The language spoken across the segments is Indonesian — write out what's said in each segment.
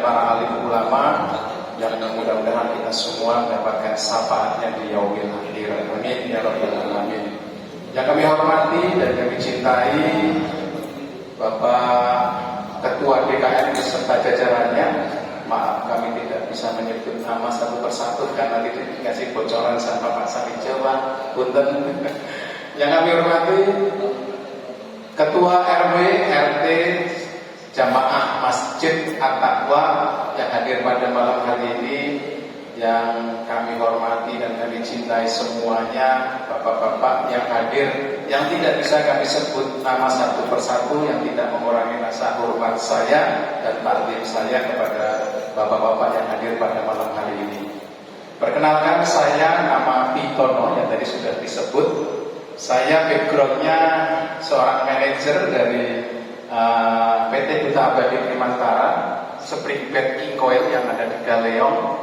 para alim ulama yang mudah-mudahan kita semua mendapatkan syafaatnya di yaumil akhir. Amin ya rabbal alamin. Yang kami hormati dan kami cintai Bapak Ketua DKM beserta jajarannya. Maaf kami tidak bisa menyebut nama satu persatu karena tidak dikasih bocoran sama Pak Sari Jawa. Punten. Yang kami hormati Ketua RW RT Jamaah Masjid At-Taqwa yang hadir pada malam hari ini, yang kami hormati dan kami cintai semuanya, bapak-bapak yang hadir, yang tidak bisa kami sebut nama satu persatu, yang tidak mengurangi rasa hormat saya dan taklim saya kepada bapak-bapak yang hadir pada malam hari ini. Perkenalkan, saya nama Pitono yang tadi sudah disebut. Saya backgroundnya seorang manajer dari PT Duta Abadi Primantara, Springbed King Coil yang ada di Galeong.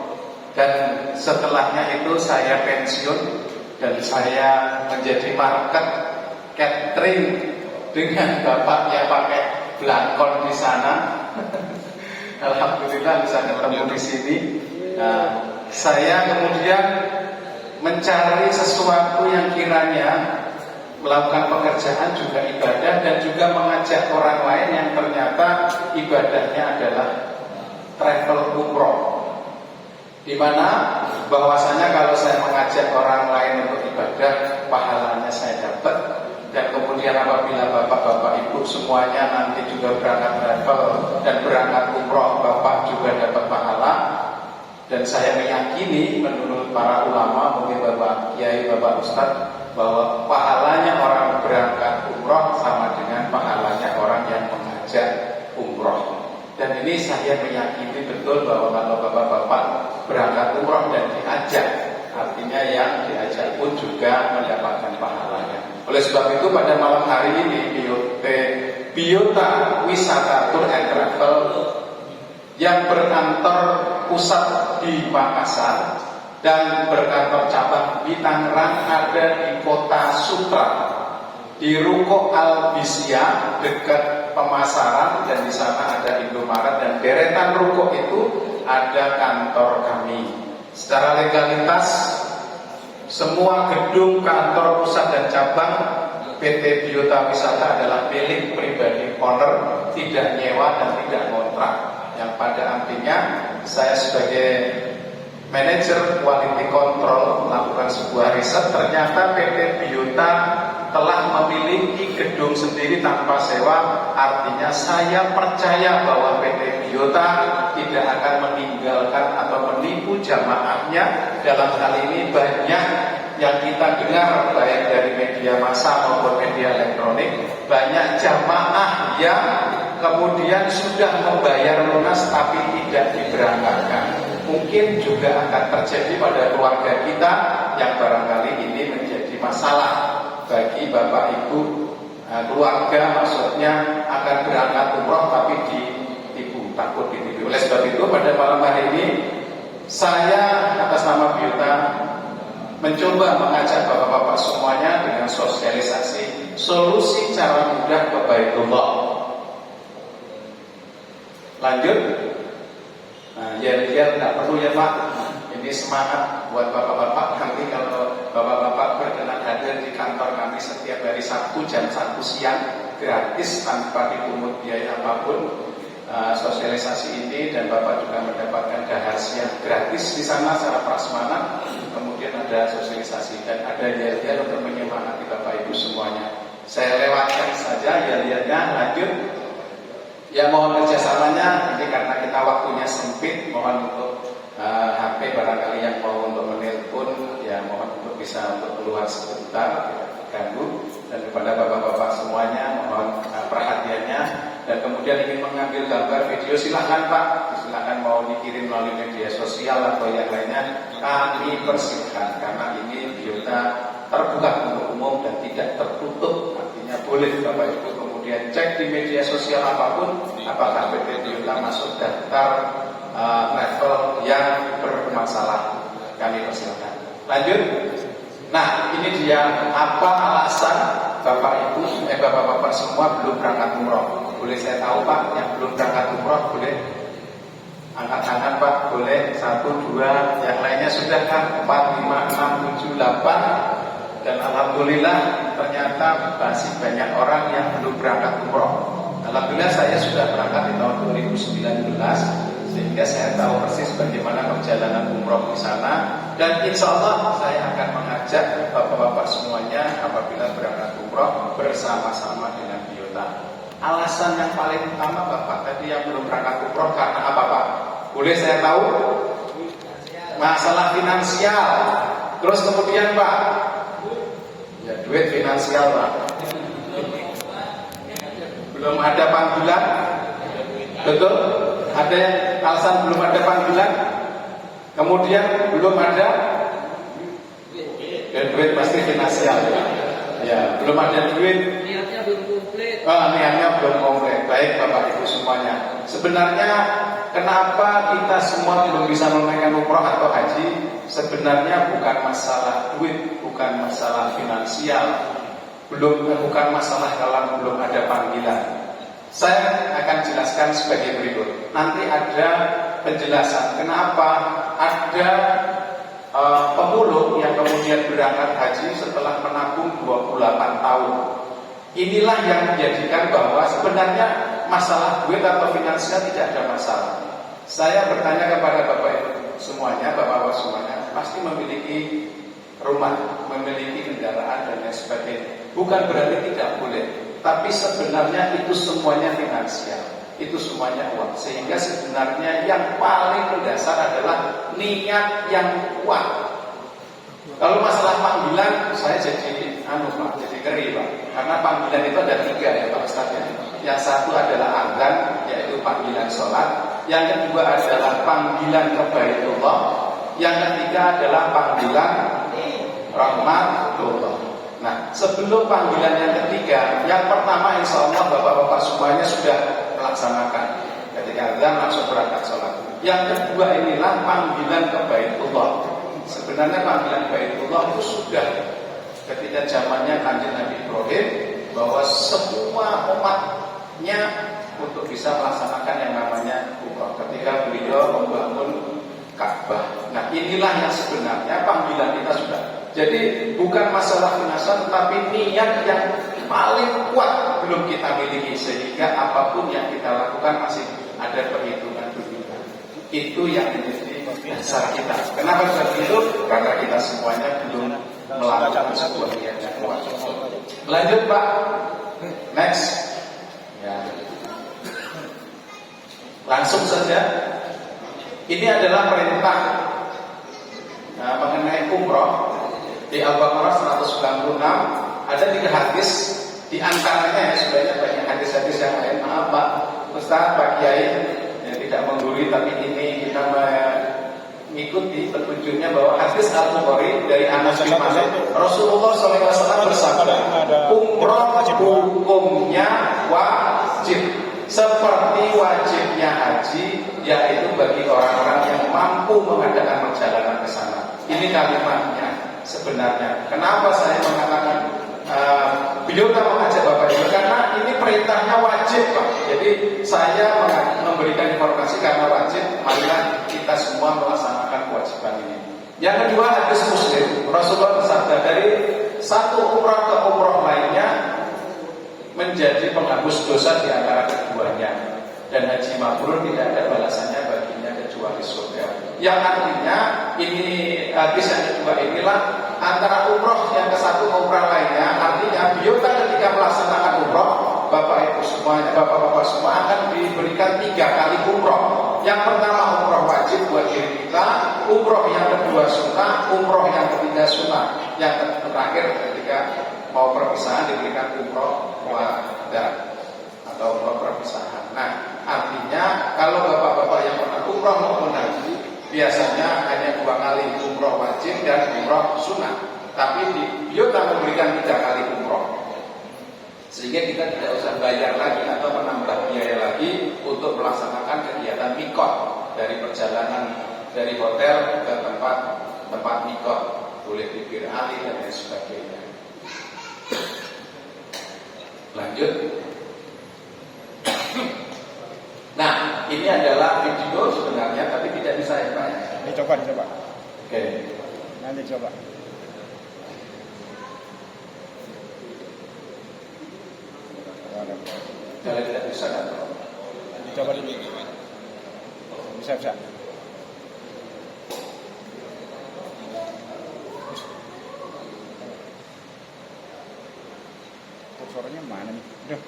Dan setelahnya itu saya pensiun dan saya menjadi market catering dengan bapak yang pakai belangkon di sana. Alhamdulillah bisa ketemu di sini. Saya kemudian mencari sesuatu yang kiranya melakukan pekerjaan juga ibadah dan juga mengajak orang lain yang ternyata ibadahnya adalah travel umroh, di mana bahwasanya kalau saya mengajak orang lain untuk ibadah, pahalanya saya dapat. Dan kemudian apabila bapak-bapak ibu semuanya nanti juga berangkat travel dan berangkat umroh, bapak juga dapat pahala. Dan saya meyakini menurut para ulama, mungkin bapak kiai, bapak ustadz, bahwa pahalanya orang berangkat umroh sama dengan pahalanya orang yang mengajak umroh. Dan ini saya meyakini betul bahwa kalau bapak-bapak berangkat umroh dan diajak, artinya yang diajak pun juga mendapatkan pahalanya. Oleh sebab itu pada malam hari ini Biota Wisata Tour and Travel yang berkantor pusat di Makassar dan berkantor cabang di Tangerang ada di Kota Sutra, di Ruko Albisia dekat pemasaran, dan di sana ada Indomaret dan deretan ruko itu ada kantor kami. Secara legalitas semua gedung kantor pusat dan cabang PT Biota Wisata adalah milik pribadi owner, tidak nyewa dan tidak kontrak. Yang pada artinya saya sebagai manajer quality control melakukan sebuah riset, ternyata PT Biota telah memiliki gedung sendiri tanpa sewa. Artinya saya percaya bahwa PT Biota tidak akan meninggalkan atau menipu jamaahnya. Dalam hal ini banyak yang kita dengar baik dari media massa maupun media elektronik, banyak jamaah yang kemudian sudah membayar lunas tapi tidak diberangkatkan. Mungkin juga akan terjadi pada keluarga kita yang barangkali ini menjadi masalah bagi bapak ibu keluarga, maksudnya akan berangkat umroh tapi ditipu, takut ditipu. Oleh sebab itu pada malam hari ini saya atas nama Biota mencoba mengajak bapak-bapak semuanya dengan sosialisasi solusi cara mudah ke Baitullah. Lanjut. Nah, ya tidak perlu ya Pak. Ini semangat buat bapak-bapak. Nanti kalau bapak-bapak berkenan hadir di kantor kami setiap hari Sabtu jam 1 siang gratis tanpa dipungut biaya apapun sosialisasi ini, dan bapak juga mendapatkan dahar siang gratis di sana secara prasmanan. Kemudian ada sosialisasi dan ada yel-yel untuk menyemangati bapak ibu semuanya. Saya lewatkan saja yel-yelnya. Lanjut. Ya, mohon kerjasamanya. Ini karena kita waktunya sempit, mohon untuk HP barangkali yang mau untuk menelpon, ya mohon untuk bisa untuk keluar sebentar, ganggu. Dan kepada bapak-bapak semuanya mohon perhatiannya. Dan kemudian ingin mengambil gambar video, silahkan Pak, silahkan mau dikirim melalui media sosial atau yang lainnya, kami persilahkan karena ini Biota terbuka untuk umum dan tidak tertutup. Artinya boleh bapak ibu kemudian cek di media sosial apapun apakah PT Biota masuk daftar travel yang bermasalah, kami persilakan. Lanjut. Nah, ini dia apa alasan bapak ibu, bapak-bapak semua belum berangkat umroh. Boleh saya tahu Pak, yang belum berangkat umroh boleh? Angkat tangan Pak, boleh 1, 2, yang lainnya sudah kan 4, 5, 6, 7, 8. Dan alhamdulillah ternyata masih banyak orang yang belum berangkat umroh. Alhamdulillah saya sudah berangkat di tahun 2019, sehingga saya tahu persis bagaimana perjalanan umroh di sana. Dan insya Allah saya akan mengajak bapak-bapak semuanya apabila berangkat umroh bersama-sama dengan Biota. Alasan yang paling utama Bapak tadi yang belum berangkat umroh karena apa Pak? Boleh saya tahu? Masalah finansial. Terus kemudian Pak, ya duit finansial Pak. Belum ada panggilan. Betul? Ada yang alasan belum ada panggilan. Kemudian belum ada. Dan duit pasti finansial ya. Ya, belum ada duit. Niatnya belum komplit. Niatnya belum komplit. Baik Bapak Ibu semuanya. Sebenarnya kenapa kita semua belum bisa menunaikan umroh atau haji? Sebenarnya bukan masalah duit, bukan masalah finansial, bukan masalah kalau belum ada panggilan. Saya akan jelaskan sebagai berikut. Nanti ada penjelasan kenapa ada pemulung yang kemudian berangkat haji setelah menabung 28 tahun. Inilah yang menjadikan bahwa sebenarnya masalah duit atau finansial tidak ada masalah. Saya bertanya kepada Bapak Ibu semuanya, Bapak-bapak semuanya pasti memiliki rumah, memiliki kendaraan dan lain sebagainya. Bukan berarti tidak boleh, tapi sebenarnya itu semuanya finansial, itu semuanya uang. Sehingga sebenarnya yang paling mendasar adalah niat yang kuat. Kalau masalah panggilan, saya jadi jadi keri Pak. Karena panggilan itu ada 3 ya Pak Ustaz ya. Yang satu adalah azan, yaitu panggilan sholat. Yang kedua adalah panggilan ke Baitullah. Yang ketiga adalah panggilan rahmatullah. Nah, sebelum panggilan yang ketiga, yang pertama insya Allah bapak-bapak semuanya sudah melaksanakan. Ketika azan langsung berangkat sholat. Yang kedua inilah panggilan ke Baitullah. Sebenarnya panggilan Baitullah itu sudah ketika zamannya Kanjeng Nabi Ibrahim, bahwa semua umatnya untuk bisa melaksanakan yang namanya umrah ketika beliau membangun Ka'bah. Nah, inilah yang sebenarnya panggilan kita sudah. Jadi bukan masalah finansial, tetapi niat yang paling kuat belum kita miliki, sehingga apapun yang kita lakukan masih ada perhitungan dunia. Itu yang menjadi dasar kita. Kenapa seperti itu? Karena kita semuanya belum melakukan sebuah niat yang kuat. Lanjut Pak. Next. Ya. Langsung saja. Ini adalah perintah mengenai umroh. Di Al-Baqarah 196 ada 3 hadis. Di antaranya ya sebenarnya banyak hadis-hadis yang lain. Maaf Pak Ustaz, Pak Kiai yang tidak menggurui, tapi ini kita mengikuti petunjuknya bahwa hadis Al-Bukhari dari Anas bin Malik, Rasulullah SAW bersabda, umroh hukumnya wajib seperti wajibnya haji, yaitu bagi orang-orang yang mampu mengadakan perjalanan ke sana. Ini kalimatnya sebenarnya. Kenapa saya mengatakan beliau tak mengajak Bapak Ibu? Karena ini perintahnya wajib Pak. Jadi saya memberikan informasi karena wajib. Marilah kita semua melaksanakan kewajiban ini. Yang kedua, hadis Muslim, Rasulullah bersabda, dari satu umrah ke umrah lainnya menjadi penghapus dosa di antara keduanya, dan haji mabrur tidak ada balasannya baginya kecuali surga. Yang artinya ini hadis yang kedua inilah antara umroh yang ke satu umrah lainnya. Artinya biota ketika melaksanakan umroh, Bapak Ibu semuanya, Bapak-bapak semua akan diberikan 3 kali umroh. Yang pertama umroh wajib buat diri kita, umroh yang kedua sunnah, umroh yang ketiga sunnah. Yang terakhir ketika mau perpisahan diberikan umroh wada atau umroh perpisahan. Nah, artinya kalau bapak-bapak yang pernah umroh maupun haji, biasanya hanya 2 kali umroh wajib dan umroh sunnah. Tapi di biota memberikan 3 kali umroh, sehingga kita tidak usah bayar lagi atau menambah biaya lagi untuk melaksanakan kegiatan mikot dari perjalanan dari hotel ke tempat mikot, boleh bibir ali dan lain sebagainya. Lanjut. Nah, ini adalah video sebenarnya Dicoba. Oke. Nanti coba. Kalau tidak bisa kan? Dicoba dulu. Bisa. Suaranya mana nih? Udah.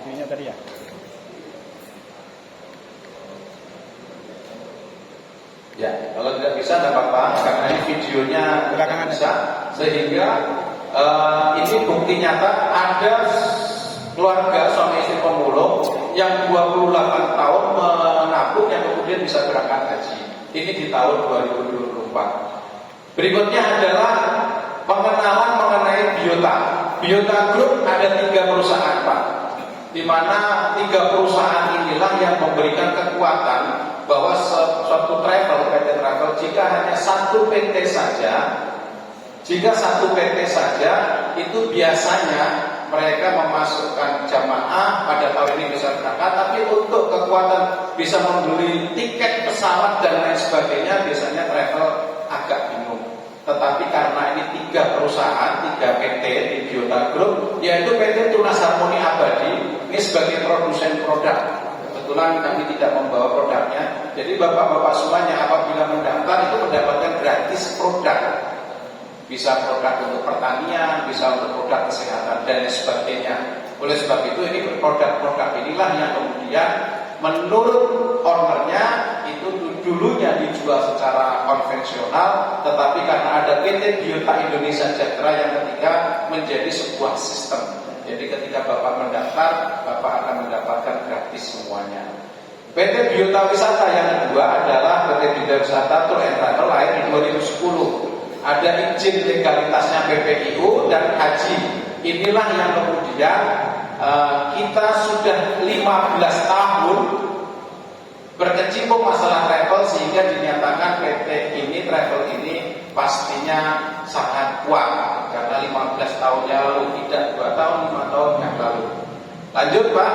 Videonya tadi ya? Ya, kalau tidak bisa tidak apa-apa karena ini videonya Belakangan bisa, sehingga ini bukti nyata ada keluarga suami istri pemulung yang 28 tahun menabung yang kemudian bisa berangkat haji. Ini di tahun 2024. Berikutnya adalah pengenalan mengenai Biota. Biota Group ada 3 perusahaan, Pak, di mana 3 perusahaan inilah yang memberikan kekuatan bahwa suatu travel, PT Travel, jika hanya satu PT saja, itu biasanya mereka memasukkan jamaah pada tahun ini bisa berangkat, tapi untuk kekuatan bisa membeli tiket pesawat dan lain sebagainya, biasanya travel agak bingung. Tetapi karena ini 3 perusahaan, 3 PT di Biota Group, yaitu PT Tunas Harmoni Abadi, ini sebagai produsen produk. Kebetulan kami tidak membawa produknya, jadi bapak-bapak semuanya apabila mendaftar itu mendapatkan gratis produk. Bisa produk untuk pertanian, bisa untuk produk kesehatan dan sebagainya. Oleh sebab itu ini produk-produk inilah yang kemudian menurut ownernya itu dulunya dijual secara konvensional, tetapi karena ada PT Biota Indonesia Sejahtera yang ketiga menjadi sebuah sistem. Jadi ketika Bapak mendaftar, Bapak akan mendapatkan gratis semuanya. PT Biota Wisata yang kedua adalah PT Biota Wisata Tour and Travel lahir di 2010. Ada izin legalitasnya PPIU dan haji. Inilah yang kemudian kita sudah 15 tahun berkecimpung masalah travel sehingga dinyatakan PT ini travel ini pastinya sangat kuat karena 15 tahun yang lalu, tidak 2 tahun, 5 tahun yang lalu. Lanjut, Pak.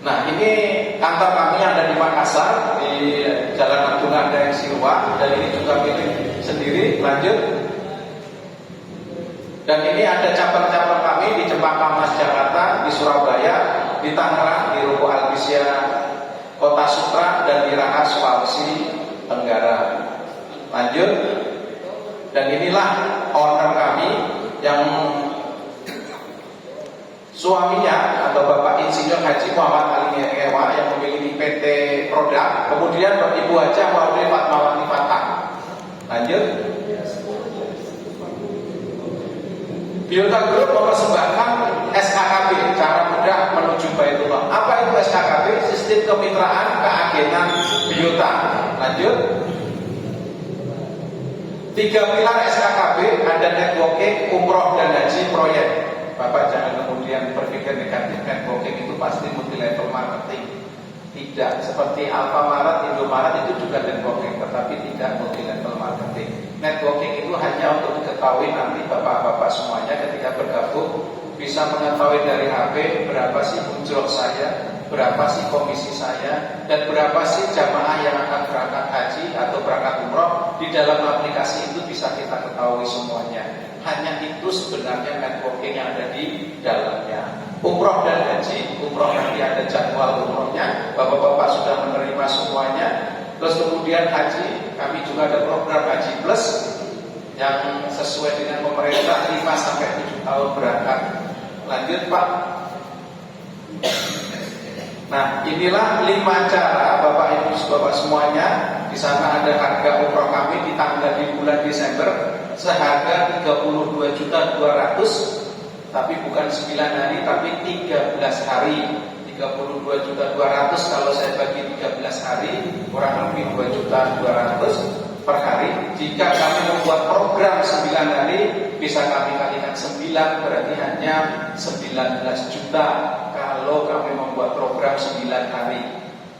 Nah, ini kantor kami yang ada di Makassar, di Jalan Natuna Daeng Sirwa, dan ini juga milik sendiri. Lanjut. Dan ini ada cabang-cabang kami di Cempaka Mas Jakarta, di Surabaya, di Tangerang, di Ruko Albisya Kota Sutra, dan di Raha Sulawesi Tenggara. Lanjut. Dan inilah owner kami yang suaminya atau Bapak Insinyur Haji Muhammad Ali Ewa yang memiliki PT Produk, kemudian Ibu Haja Maudie Fatmawati Fatah. Lanjut. Biota Group mempersembahkan SKKB, cara mudah menuju Baitullah. Apa itu SKKB? Sistem kemitraan keagenan Biota. Lanjut. 3 pilar SKKB, ada networking, umroh dan haji proyek. Bapak jangan kemudian berpikir negatif, networking itu pasti multi level marketing. Tidak seperti Alfamaret, Indomaret itu juga networking, tetapi tidak multi level marketing. Networking itu hanya untuk diketahui nanti bapak-bapak semuanya ketika bergabung bisa mengetahui dari HP berapa sih muncul saya, berapa sih komisi saya, dan berapa sih jamaah yang akan berangkat haji atau berangkat umroh. Di dalam aplikasi itu bisa kita ketahui semuanya. Hanya itu sebenarnya networking yang ada di dalamnya. Umroh dan haji, umroh nanti ada jadwal umrohnya, bapak-bapak sudah menerima semuanya. Terus kemudian haji, kami juga ada program Haji Plus yang sesuai dengan pemerintah 5-7 tahun berangkat. Lanjut, Pak. Nah, inilah 5 cara Bapak Ibu Bapak semuanya. Di sana ada harga umroh kami di tanggal di bulan Desember seharga 32.200.000, tapi bukan 9 hari tapi 13 hari. 32.200.000 kalau saya bagi 13 hari kurang lebih 2.200.000 per hari. Jika kami membuat program 9 hari bisa kami kalikan 9 berarti hanya 19 juta kalau kami membuat program 9 hari.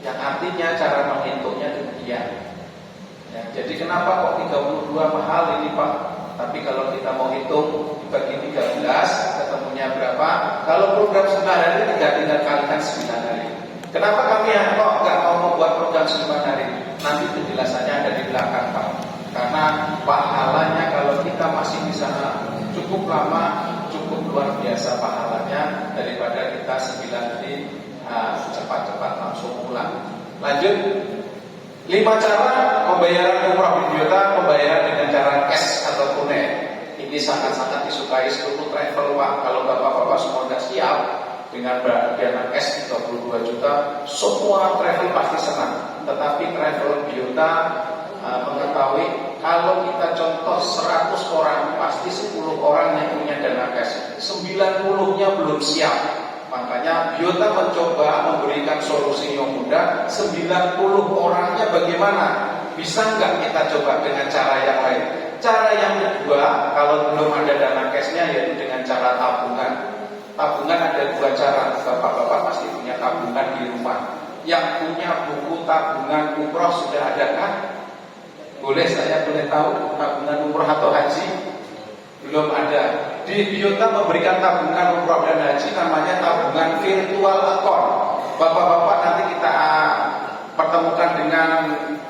Yang artinya cara menghitungnya demikian ya, jadi kenapa kok 32 mahal ini, Pak? Tapi kalau kita mau hitung dibagi 13 ketemu program 9 hari tinggal kalikan 9 hari. Kenapa kami kok nggak mau membuat program 9 hari? Nanti penjelasannya ada di belakang Pak. Karena pahalanya kalau kita masih di sana cukup lama, cukup luar biasa pahalanya daripada kita 9 hari cepat-cepat langsung pulang. Lanjut, 5 cara pembayaran umrah di biota, pembayaran dengan cara cash atau tunai. Ini sangat-sangat disukai seluruh travel Pak. Kalau bapak-bapak semua sudah siap dengan dana cash 32 juta, semua travel pasti senang. Tetapi travel biota mengetahui kalau kita contoh 100 orang, pasti 10 orang yang punya dana cash, 90-nya belum siap. Makanya biota mencoba memberikan solusi yang mudah. 90 orangnya bagaimana? Bisa nggak kita coba dengan cara yang lain? Cara yang kedua, kalau belum ada dana cashnya, yaitu dengan cara tabungan. Tabungan ada 2 cara. Bapak-bapak pasti punya tabungan di rumah. Yang punya buku tabungan umroh sudah ada kan? Saya boleh tahu tabungan umroh atau haji? Belum ada. Di biota memberikan tabungan umroh dan haji, namanya tabungan virtual account. Bapak-bapak nanti kita pertemukan dengan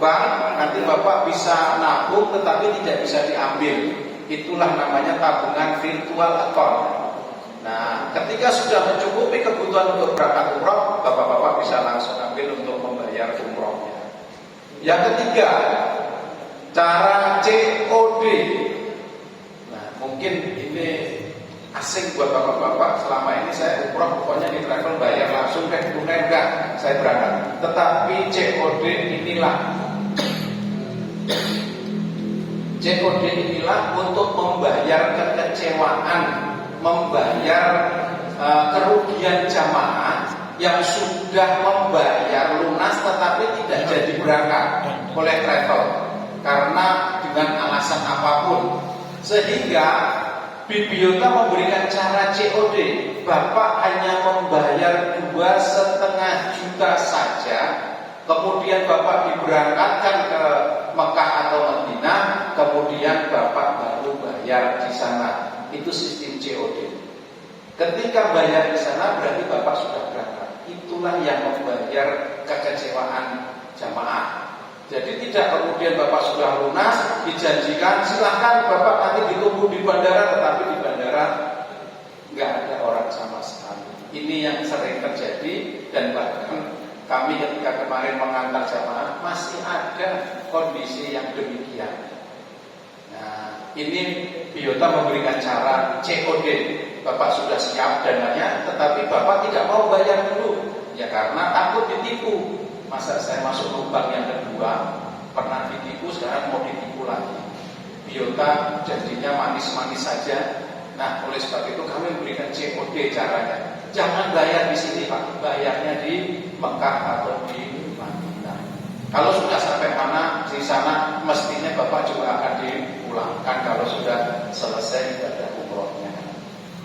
bank, nanti bapak bisa nabung tetapi tidak bisa diambil. Itulah namanya tabungan virtual account. Nah, ketika sudah mencukupi kebutuhan untuk berangkat umroh, bapak-bapak bisa langsung ambil untuk membayar umrohnya. Yang ketiga, cara COD. Nah, mungkin ini asing buat bapak-bapak. Selama ini saya umroh pokoknya di travel bayar langsung tunai enggak, saya berangkat. Tetapi COD inilah untuk membayar kekecewaan, membayar kerugian jamaah yang sudah membayar lunas tetapi tidak jadi berangkat oleh travel karena dengan alasan apapun. Sehingga Bibiota memberikan cara COD. Bapak hanya membayar 2,5 juta saja, kemudian Bapak diberangkatkan ke Mekah atau Madinah, kemudian Bapak baru bayar di sana. Itu sistem COD. Ketika bayar di sana berarti Bapak sudah berangkat. Itulah yang membayar kekecewaan jamaah. Jadi tidak kemudian Bapak sudah lunas, dijanjikan silahkan Bapak nanti ditunggu di bandara, tetapi di bandara nggak ada orang sama sekali. Ini yang sering terjadi dan bahkan kami ketika kemarin mengantar jamaah masih ada kondisi yang demikian. Nah, ini Biota memberikan cara COD. Bapak sudah siap dananya, tetapi Bapak tidak mau bayar dulu. Ya karena takut ditipu. Masa saya masuk lubang yang kedua, pernah ditipu, sekarang mau ditipu lagi. Biota janjinya manis-manis saja. Nah, oleh sebab itu kami memberikan COD caranya. Jangan bayar di sini Pak, bayarnya di Mekah atau di Madinah. Kalau sudah sampai mana di sana, mestinya Bapak juga akan dipulangkan kalau sudah selesai ibadah umrohnya.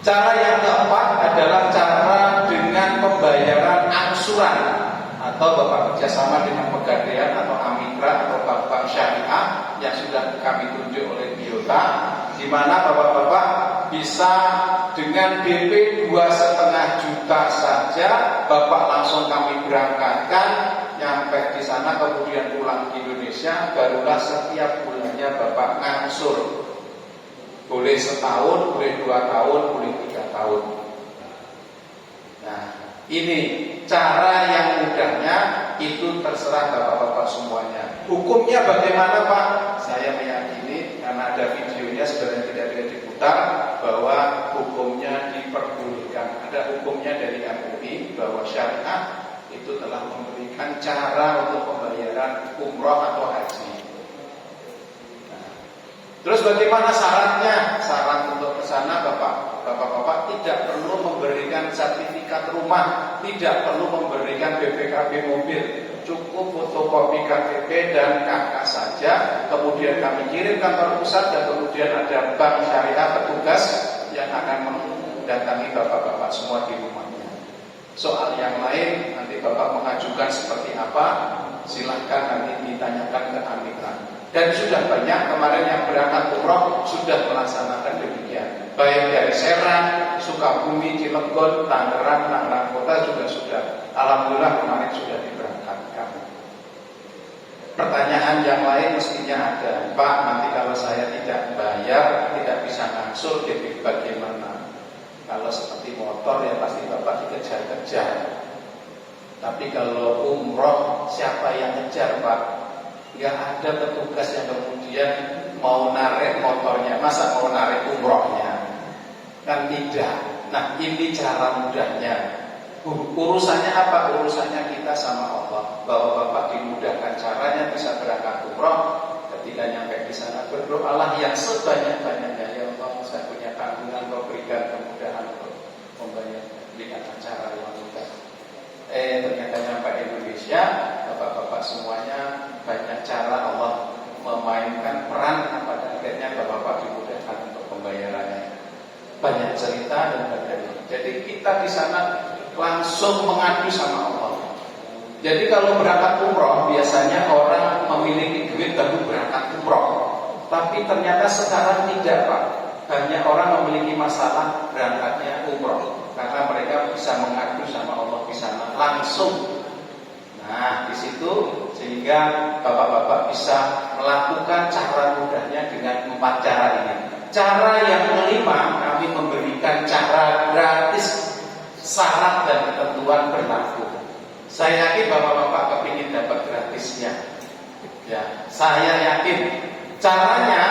Cara yang keempat adalah cara dengan pembayaran angsuran, atau Bapak kerjasama dengan Pegadaian atau Amitra atau bank-bank syariah yang sudah kami tunjuk oleh Biota, di mana Bapak-bapak bisa dengan DP 2,5 juta saja, Bapak langsung kami berangkatkan, nyampe di sana kemudian pulang ke Indonesia, barulah setiap bulannya Bapak ngangsur. Boleh setahun, boleh 2 tahun, boleh 3 tahun. Nah, ini cara yang mudahnya, itu terserah bapak-bapak semuanya. Hukumnya bagaimana Pak? Saya meyakini karena ada videonya sebenarnya tidak bisa diputar, bahwa hukumnya diperbolehkan. Ada hukumnya dari MUI bahwa syariah itu telah memberikan cara untuk pembayaran umroh atau haji. Terus bagaimana syaratnya? Syarat untuk ke sana Bapak-bapak tidak perlu memberikan sertifikat rumah, tidak perlu memberikan BPKB mobil, cukup fotokopi KTP dan KK saja. Kemudian kami kirim kantor pusat dan kemudian ada bank syariah petugas yang akan mendatangi Bapak-bapak semua di rumahnya. Soal yang lain nanti Bapak mengajukan seperti apa, silahkan nanti ditanyakan ke Amitra. Dan sudah banyak kemarin yang berangkat umroh sudah melaksanakan demikian. Baik dari Serang, Sukabumi, Cilegon, Tangerang Kota juga sudah. Alhamdulillah kemarin sudah diberangkatkan. Pertanyaan yang lain mestinya ada, Pak, nanti kalau saya tidak bayar, tidak bisa ngangsul, jadi bagaimana? Kalau seperti motor ya pasti Bapak dikejar-kejar. Tapi kalau umroh, siapa yang ngejar, Pak? Nggak ada petugas yang kemudian mau narik motornya, masa mau narik umrohnya? Kan tidak. Nah, ini cara mudahnya. Urusannya apa? Urusannya kita sama Allah. Bahwa Bapak dimudahkan caranya bisa berangkat umroh. Ketika nyampe di sana berdoalah yang sebanyak-banyaknya. Ya Allah, saya punya tanggungan, Kau berikan kemudahan untuk membayar dengan cara yang mudah. Ternyata nyampe Indonesia, Bapak-bapak semuanya banyak cara Allah memainkan peran pada akhirnya Bapak-bapak dimudahkan untuk pembayarannya. Banyak cerita dan sebagainya. Jadi kita di sana langsung mengadu sama Allah. Jadi kalau berangkat umroh biasanya orang memiliki duit baru berangkat umroh. Tapi ternyata sekarang tidak, Pak. Banyak orang memiliki masalah berangkatnya umroh karena mereka bisa mengadu sama Allah di sana langsung. Nah, di situ sehingga Bapak-bapak bisa melakukan cara mudahnya dengan 4 cara ini. Cara yang kelima, kami memberikan cara gratis, syarat dan ketentuan berlaku. Saya yakin Bapak-bapak kepingin dapat gratisnya. Ya, saya yakin. Caranya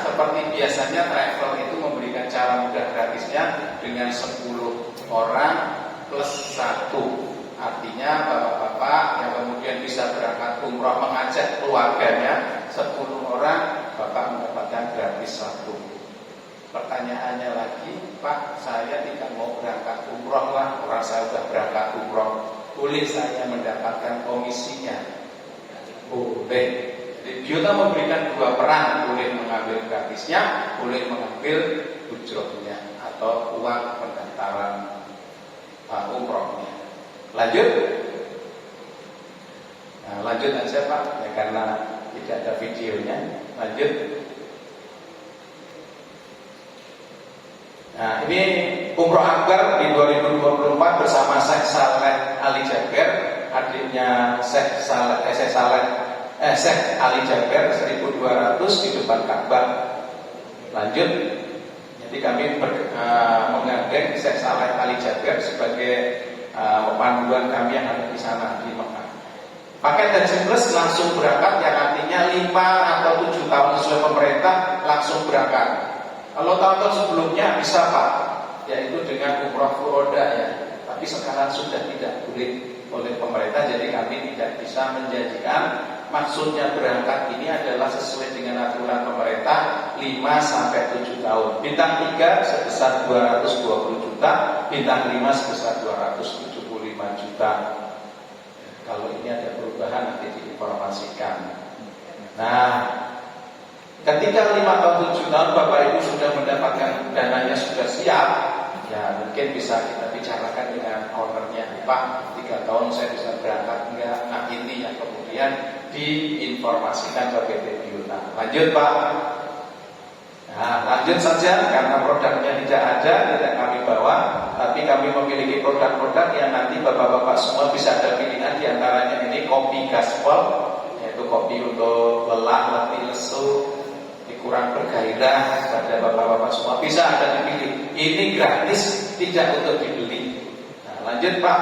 seperti biasanya travel itu memberikan cara mudah gratisnya dengan 10 orang plus 1. Artinya Bapak-bapak yang kemudian bisa berangkat umroh mengajak keluarganya 10 orang, Bapak mendapatkan gratis 1. Pertanyaannya lagi, Pak, saya tidak mau berangkat umroh lah, orang saya sudah berangkat umroh, boleh saya mendapatkan komisinya? Boleh. Jadi Biota memberikan 2 peran, boleh mengambil gratisnya, boleh mengambil ujrohnya atau uang pendaftaran umrohnya. Lanjut. Nah, lanjut aja, Pak, ya, karena tidak ada videonya. Lanjut. Nah, ini umroh akbar di 2024 bersama Syekh Saleh Ali Jaber, adiknya Syekh Ali Jaber 1200 di depan Ka'bah. Lanjut. Jadi kami menggandeng Syekh Saleh Ali Jaber sebagai panduan kami yang ada di sana di Mekah. Paket haji plus langsung berangkat, yang artinya 5 atau 7 tahun sesuai pemerintah langsung berangkat. Kalau tahun-tahun sebelumnya bisa, Pak, yaitu dengan umroh furoda ya. Tapi sekarang sudah tidak boleh oleh pemerintah, jadi kami tidak bisa menjanjikan. Maksudnya berangkat ini adalah sesuai dengan aturan pemerintah 5-7 tahun. Bintang 3 sebesar 220 juta, bintang 5 sebesar 275 juta. Kalau ini ada perubahan nanti diinformasikan. Nah, ketika 5 tahun 7 tahun Bapak Ibu sudah mendapatkan dananya, sudah siap, ya mungkin bisa kita bicarakan dengan ownernya, Pak, 3 tahun saya bisa berangkat enggak? Nah, ini yang kemudian diinformasikan ke PT Biota. Lanjut, Pak. Nah, lanjut saja karena produknya tidak ada, tidak kami bawa, tapi kami memiliki produk-produk yang nanti Bapak-bapak semua bisa ada pilihan. Di antaranya ini kopi gaspol, yaitu kopi untuk lelah, letih, lesu, kurang bergairah pada Bapak-bapak semua, bisa ada dipilih. Ini gratis, tidak untuk dibeli. Nah, lanjut, Pak.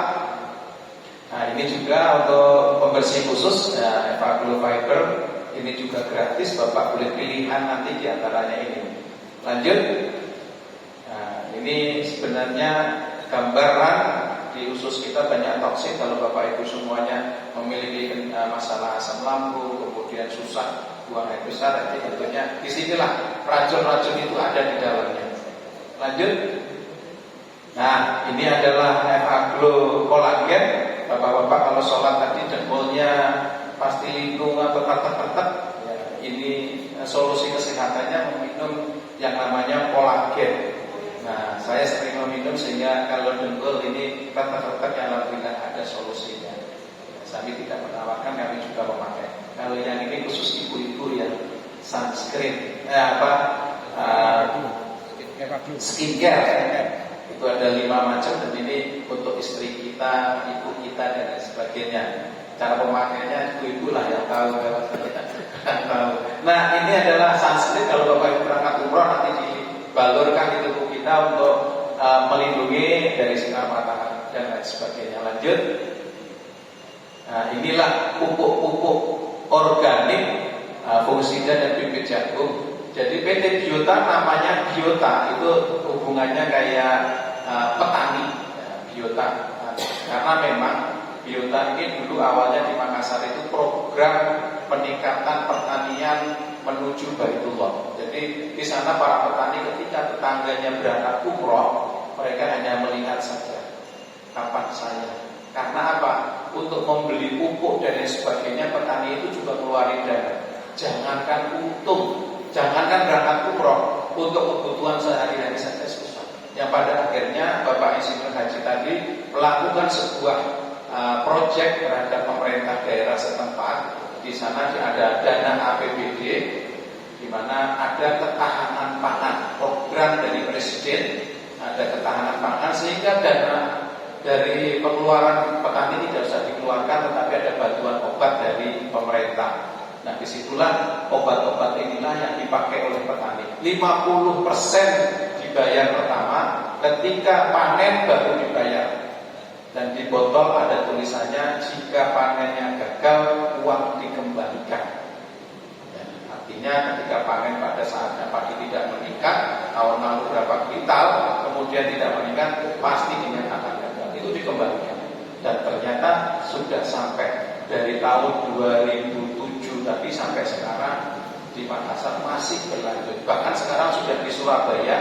Nah, ini juga untuk pembersih khusus ya, Eva Glow Fiber, ini juga gratis. Bapak boleh pilihan nanti di antaranya ini. Lanjut. Nah, ini sebenarnya gambaran di usus kita banyak toksin. Kalau Bapak Ibu semuanya memiliki masalah asam lambung, kemudian susah buang air besar, nanti tentunya disinilah racun-racun itu ada di dalamnya. Lanjut. Nah, ini adalah Eva Glow Kolagen. Bapak-bapak kalau sholat tadi jempolnya pasti linglung atau retak-retak, ya, ini solusi kesehatannya meminum yang namanya kolagen. Nah, saya sering meminum sehingga kalau dengkul ini retak-retak, yang alhamdulillah ada solusinya. Kami tidak menawarkan, kami juga memakai. Kalau yang ini khusus ibu-ibu ya, sunscreen, skincare. Itu ada 5 macam dan ini untuk istri kita, ibu kita dan lain sebagainya. Cara pemakaiannya ibu-ibu lah yang tahu kalau saya tahu. Nah, ini adalah Sanskrit. Kalau Bapak Ibu berangkat umroh nanti dibalurkan di tubuh kita untuk melindungi dari sinar matahari dan lain sebagainya. Lanjut. Nah, inilah pupuk-pupuk organik fungsida dan bibit jagung. Jadi PT Biota namanya Biota, itu hubungannya kayak petani Biota. Karena memang Biota ini dulu awalnya di Makassar itu program peningkatan pertanian menuju Baitullah. Jadi di sana para petani ketika tetangganya berangkat umroh, mereka hanya melihat saja kapan saya. Karena apa? Untuk membeli pupuk dan lain sebagainya, petani itu juga keluarin dana. Jangankan untung, jangankan berangkat umroh, untuk kebutuhan sehari-hari saja susah. Yang pada akhirnya Bapak Insinyur Haji tadi melakukan sebuah proyek terhadap pemerintah daerah setempat. Di sana ada dana APBD, di mana ada ketahanan pangan, program dari Presiden, ada ketahanan pangan sehingga dana dari pengeluaran petani tidak usah dikeluarkan, tetapi ada bantuan obat dari pemerintah. Nah, disitulah obat-obat inilah yang dipakai oleh petani. 50% dibayar pertama, ketika panen baru dibayar. Dan di botol ada tulisannya, jika panennya gagal, uang dikembalikan. Ya, artinya ketika panen pada saatnya padi tidak meningkat, tahun lalu berapa kintal, kemudian tidak meningkat, pasti dinyatakan gagal. Itu dikembalikan. Dan ternyata sudah sampai dari tahun 2007, tapi sampai sekarang di Makassar masih berlanjut. Bahkan sekarang sudah di Surabaya,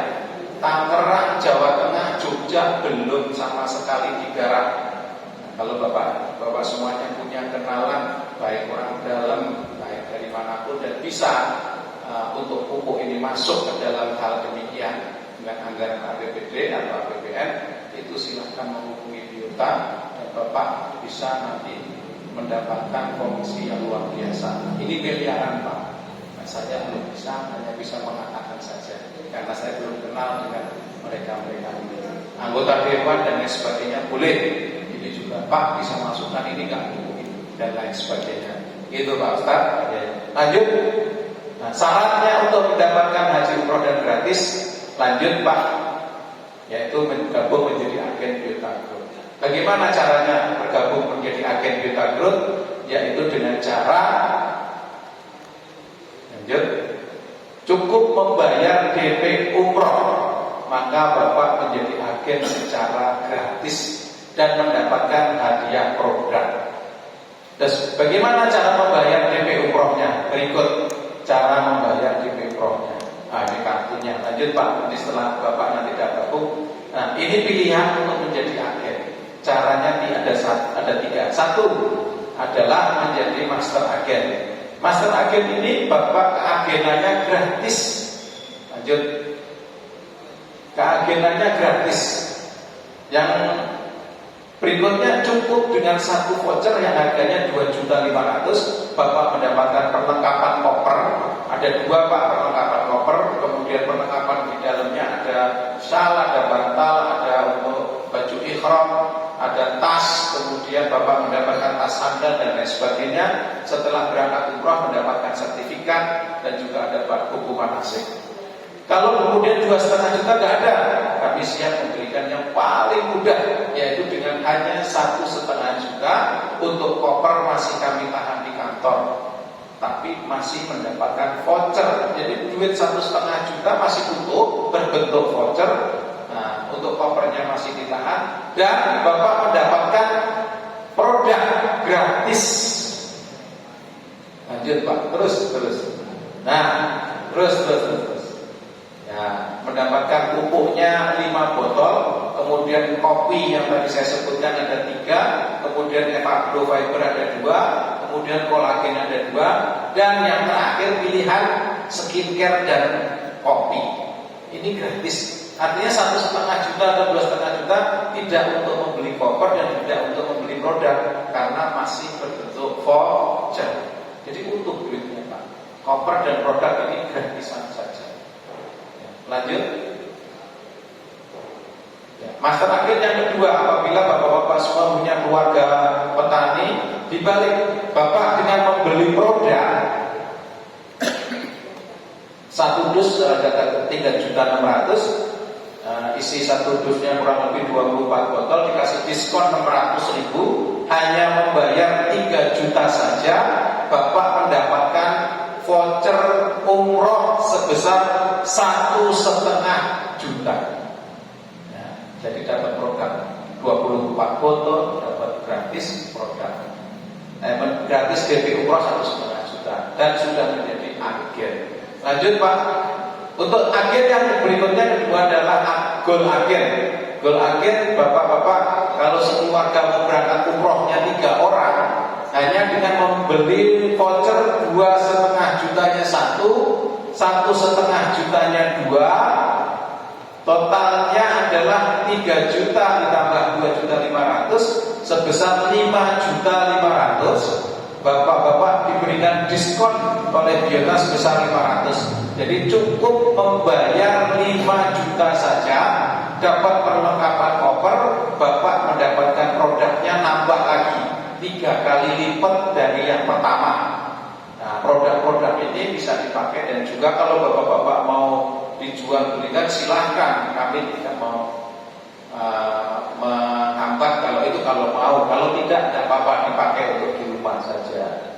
Tangerang, Jawa Tengah, Jogja belum sama sekali digarap. Kalau Bapak semuanya punya kenalan, baik orang dalam, baik dari manapun, dan bisa untuk pupuk ini masuk ke dalam hal demikian dengan anggaran APBD atau APBN, itu silahkan menghubungi Biota dan Bapak bisa nanti mendapatkan komisi yang luar biasa. Ini miliaran Pak. Nah, saya belum bisa, hanya bisa mengatakan saja karena saya belum kenal dengan mereka-mereka ini. Anggota dewan dan lain sebagainya boleh. Ini juga Pak bisa masukkan ini nggak mungkin dan lain sebagainya. Itu Pak Ustaz. Ya. Lanjut. Nah, syaratnya untuk mendapatkan haji umroh dan gratis, lanjut Pak, yaitu bergabung menjadi agen Biota Group. Bagaimana caranya bergabung menjadi agen Biota Group? Yaitu dengan cara lanjut, cukup membayar DP umroh, maka Bapak menjadi agen secara gratis dan mendapatkan hadiah program. Terus bagaimana cara membayar DP umrohnya? Berikut cara membayar DP umrohnya. Nah, ini kartunya. Lanjut Pak, nanti setelah Bapak nanti gabung. Nah, ini pilihan untuk menjadi agen. Caranya ada 3. Satu adalah menjadi master agen. Master agen ini Bapak keagenannya gratis. Lanjut, keagenannya gratis. Yang berikutnya cukup dengan 1 voucher yang harganya 2.500.000, Bapak mendapatkan perlengkapan koper. Ada 2 Pak perlengkapan koper, kemudian perlengkapan di dalamnya ada shawl, ada bantal, ada untuk baju ihram, ada tas, kemudian Bapak mendapatkan tas sandal dan lain sebagainya. Setelah berangkat umrah mendapatkan sertifikat dan juga ada buku manasik. Kalau kemudian 2,5 juta nggak ada, kami siap memberikan yang paling mudah, yaitu dengan hanya 1,5 juta untuk koper masih kami tahan di kantor, tapi masih mendapatkan voucher. Jadi duit 1,5 juta masih utuh berbentuk voucher. Nah, untuk kopernya masih ditahan dan Bapak mendapatkan produk gratis. Lanjut Pak, terus. Nah, terus. Ya, mendapatkan pupuknya 5 botol, kemudian kopi yang tadi saya sebutkan ada 3, kemudian Evagro Fiber ada 2, kemudian kolagen ada 2, dan yang terakhir pilihan skincare dan kopi. Ini gratis. Artinya 1,5 juta atau 2,5 juta tidak untuk membeli koper dan tidak untuk membeli produk karena masih berbentuk voucher. Jadi utuh duitnya Pak. Koper dan produk ini gratisan saja. Lanjut. Master akhir yang kedua, apabila bapak-bapak semua punya keluarga petani, dibalik bapak dengan membeli produk satu dus harga 3.600.000, isi satu dusnya kurang lebih 24 botol, dikasih diskon 600.000, hanya membayar 3 juta saja, bapak mendapatkan voucher umroh sebesar 1,5 juta. Jadi dapat produk 24 botol, dapat gratis produk, gratis DP umroh 1,5 juta, dan sudah menjadi agen. Lanjut Pak. Untuk agen yang berikutnya kedua adalah gold agen. Gold agen bapak-bapak kalau sekeluarga mau berangkat umrohnya 3 orang, hanya dengan membeli voucher 2,5 jutanya 1,5 jutanya 2, totalnya adalah 3 juta ditambah 2.500.000, sebesar 5.500.000. Bapak-bapak diberikan diskon oleh Biota sebesar 500. Jadi cukup membayar 5 juta saja, dapat perlengkapan koper, bapak mendapatkan produknya nambah lagi 3 kali lipat dari yang pertama. Nah, produk-produk ini bisa dipakai, dan juga kalau bapak-bapak mau dijual belikan silahkan, kami tidak mau menghambat kalau mau, kalau tidak apa-apa, dipakai untuk di rumah saja.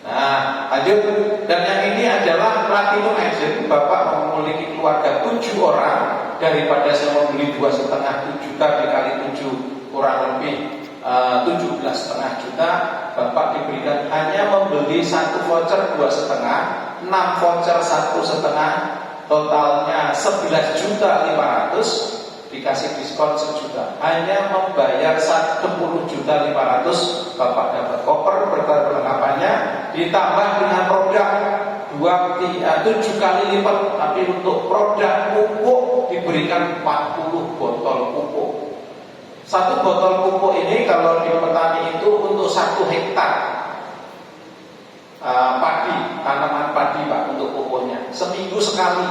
Nah, lanjut. Dan yang ini adalah Platinum Agent. Bapak memiliki keluarga 7 orang, daripada saya membeli 2,5 juta dikali 7 kurang lebih 17,5 juta, bapak diberikan hanya membeli 1 voucher 2,5, 6 voucher 1,5, totalnya 11.500.000, dikasih diskon 1 juta, hanya membayar 10.500.000, bapak dapat koper perlengkapannya, ditambah dengan produk 7 kali lipat. Tapi untuk produk pupuk diberikan 40 botol pupuk. 1 botol pupuk ini kalau di petani itu untuk 1 hektar padi, tanaman padi Pak, untuk pupuknya seminggu sekali,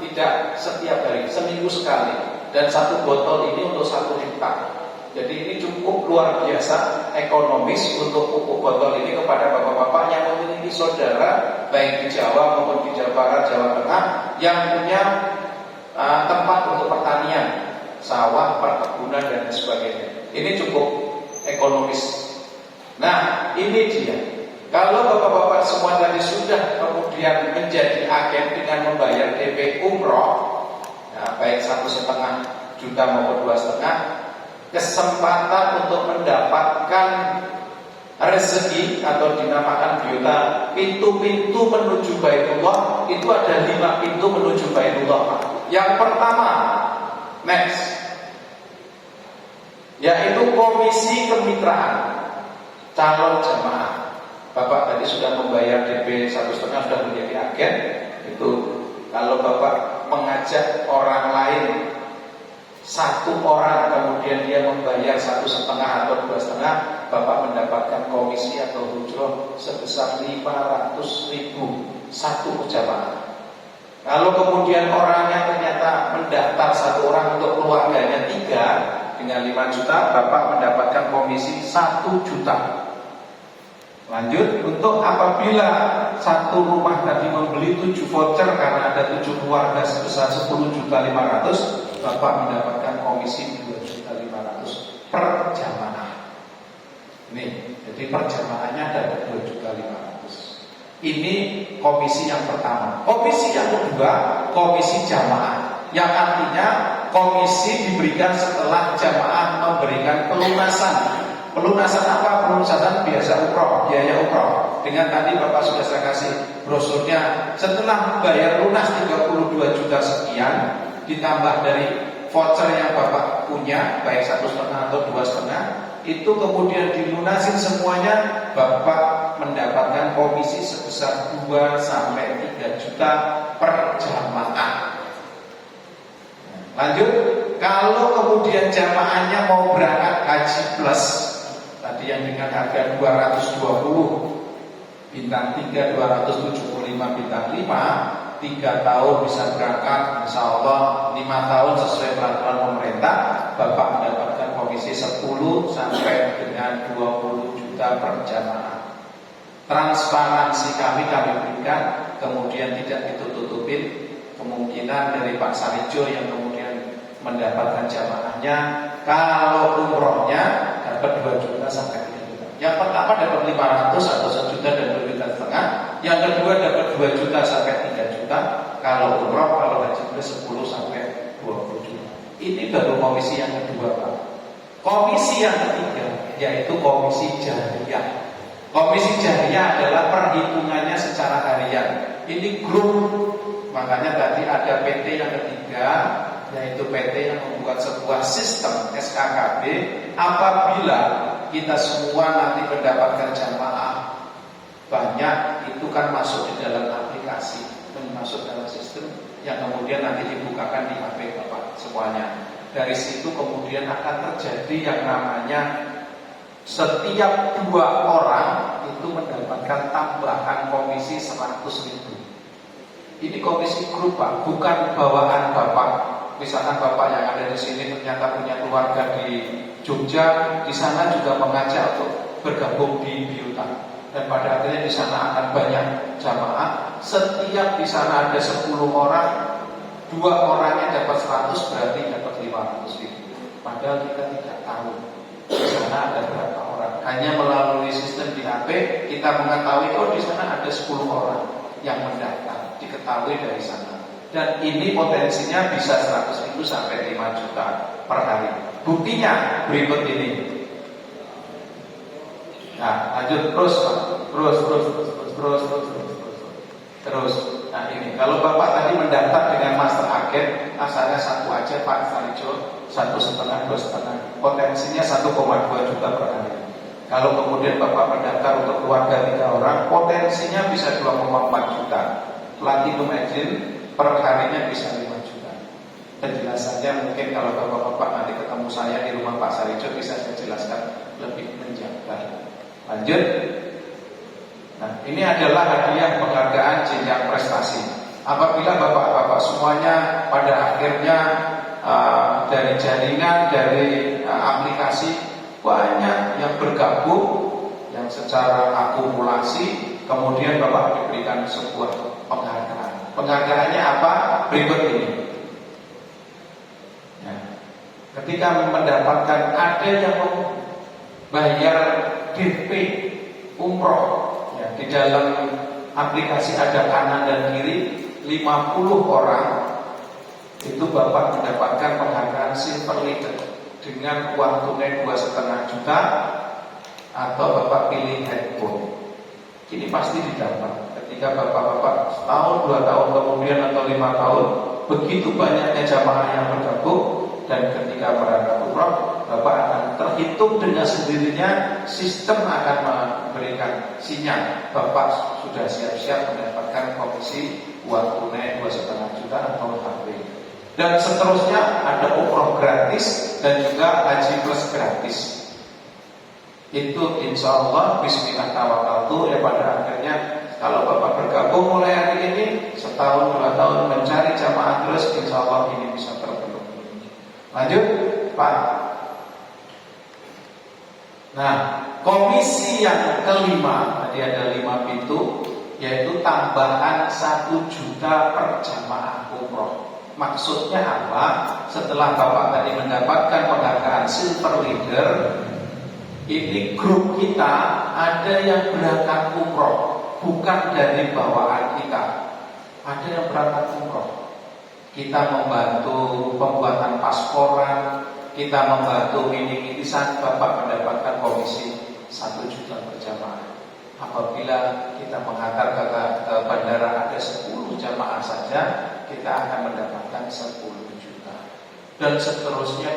tidak setiap hari, seminggu sekali. Dan 1 botol ini untuk 1 hektar. Jadi ini cukup luar biasa ekonomis untuk pupuk botol ini kepada bapak-bapak yang memiliki saudara baik di Jawa maupun di Jawa Barat, Jawa Tengah, yang punya tempat untuk pertanian, sawah, perkebunan dan sebagainya. Ini cukup ekonomis. Nah, ini dia. Kalau bapak-bapak semua tadi sudah kemudian menjadi agen dengan membayar DP umroh, baik 1,5 juta maupun 2,5, kesempatan untuk mendapatkan rezeki atau dinamakan Biota pintu-pintu menuju Baitullah, itu ada 5 pintu menuju Baitullah. Yang pertama, next, yaitu komisi kemitraan calon jamaah. Bapak tadi sudah membayar DP 1,5, sudah menjadi agen. Itu kalau bapak mengajak orang lain 1 orang, kemudian dia membayar 1,5 atau 2,5, bapak mendapatkan komisi atau ujroh sebesar 500.000 1 jamaah. Kalau kemudian orangnya ternyata mendaftar 1 orang untuk keluarganya 3 dengan 5 juta, bapak mendapatkan komisi 1 juta. Lanjut, untuk apabila 1 rumah tadi membeli 7 voucher karena ada 7 keluarga sebesar 10.500.000, bapak mendapatkan komisi 2.500.000 per jamaah. Nih, jadi per jamaahnya ada 2.500.000. Ini komisi yang pertama. Komisi yang kedua, komisi jamaah, yang artinya komisi diberikan setelah jamaah memberikan pelunasan. Pelunasan apa? Pelunasan biasa umroh, biaya umroh. Dengan tadi bapak sudah saya kasih brosurnya. Setelah membayar lunas 32 juta sekian, ditambah dari voucher yang bapak punya, baik 1,5 atau 2,5, itu kemudian dilunasin semuanya, bapak mendapatkan komisi sebesar 2-3 juta per jamaah. Lanjut, kalau kemudian jamaahnya mau berangkat haji plus, tadi yang dengan harga 220 bintang 3, 275 bintang 5, 3 tahun bisa berangkat, insya Allah 5 tahun sesuai peraturan pemerintah. Bapak mendapatkan komisi 10 sampai dengan 20 juta per jamaah. Transparansi kami berikan, kemudian tidak ditutup-tutupin. Kemungkinan dari Pak Sarijo yang kemudian mendapatkan jamaahnya, kalau umrohnya dapat 2 juta sampai 3 juta. Yang pertama dapat 500 atau 1 juta dan 2,5 juta. Yang kedua dapat 2 juta sampai 3 juta. Kalau umroh, kalau haji 10 sampai 20 juta. Ini baru komisi yang kedua, Pak. Komisi yang ketiga yaitu komisi jariyah. Komisi jariyah adalah perhitungannya secara harian. Ini grup. Makanya tadi ada PT yang ketiga, yaitu PT yang membuat sebuah sistem SKKB. Apabila kita semua nanti mendapatkan jamaah banyak, itu kan masuk di dalam aplikasi, masuk dalam sistem yang kemudian nanti dibukakan di HP Bapak semuanya. Dari situ kemudian akan terjadi yang namanya setiap 2 orang itu mendapatkan tambahan komisi 100.000. Ini komisi grup, Pak, bukan bawaan Bapak. Misalkan Bapak yang ada di sini ternyata punya keluarga di Jogja, di sana juga mengajak untuk bergabung di Biota. Dan pada akhirnya di sana akan banyak jamaah. Setiap di sana ada 10 orang, 2 orangnya dapat 100, berarti dapat 500.000. Padahal kita tidak tahu di sana ada berapa orang. Hanya melalui sistem di HP kita mengetahui, oh di sana ada 10 orang yang mendaftar, diketahui dari sana. Dan ini potensinya bisa 100.000 sampai 5 juta per hari. Buktinya berikut ini. Nah, lanjut terus, Pak. Terus. Nah ini, kalau Bapak tadi mendaftar dengan master agen, asalnya 1 aja Pak Sarijo, 1,5, 2,5, potensinya 1,2 juta per hari. Kalau kemudian Bapak mendaftar untuk keluarga 3 orang, potensinya bisa 2,4 juta. Platinum agent per harinya bisa 5 juta. Penjelasannya mungkin kalau Bapak-Bapak nanti ketemu saya di rumah Pak Sarijo, bisa saya jelaskan lebih menjabar. Lanjut. Nah, ini adalah hadiah penghargaan jenjang prestasi. Apabila Bapak-Bapak semuanya pada akhirnya dari jaringan, dari aplikasi banyak yang bergabung, yang secara akumulasi, kemudian Bapak diberikan sebuah penghargaan. Penghargaannya apa? Berikut ini. Ya. Ketika mendapatkan, ada yang membayar DP umroh. Ya, di dalam aplikasi ada kanan dan kiri, 50 orang itu Bapak mendapatkan penghargaan silver leader dengan uang tunai 2,5 juta, atau Bapak pilih handphone. Ini pasti didapat. Ketika Bapak-Bapak setahun, 2 tahun kemudian atau 5 tahun, begitu banyaknya jamaah yang bergabung, dan ketika berangkat umroh, Bapak akan terhitung dengan sendirinya. Sistem akan memberikan sinyal Bapak sudah siap-siap mendapatkan komisi uang tunai 2,5 juta atau HP. Dan seterusnya ada umroh gratis dan juga haji plus gratis. Itu insya Allah bismillah tawakkaltu, ya pada akhirnya kalau Bapak bergabung mulai hari ini, setahun 2 tahun mencari jamaah terus, insya Allah ini bisa terpenuhi. Lanjut Pak. Nah, komisi yang kelima, tadi ada 5 pintu, yaitu tambahan 1 juta per jamaah umroh. Maksudnya apa? Setelah Bapak tadi mendapatkan penghargaan silver leader, ini grup kita ada yang berangkat umroh, bukan dari bawaan kita. Ada yang berangkat umroh. Kita membantu pembuatan pasporan, kita membantu mini-minisan, Bapak mendapatkan komisi 1 juta per jamaah. Apabila kita menghantar ke bandara ada 10 jamaah saja, kita akan mendapatkan 10 juta. Dan seterusnya,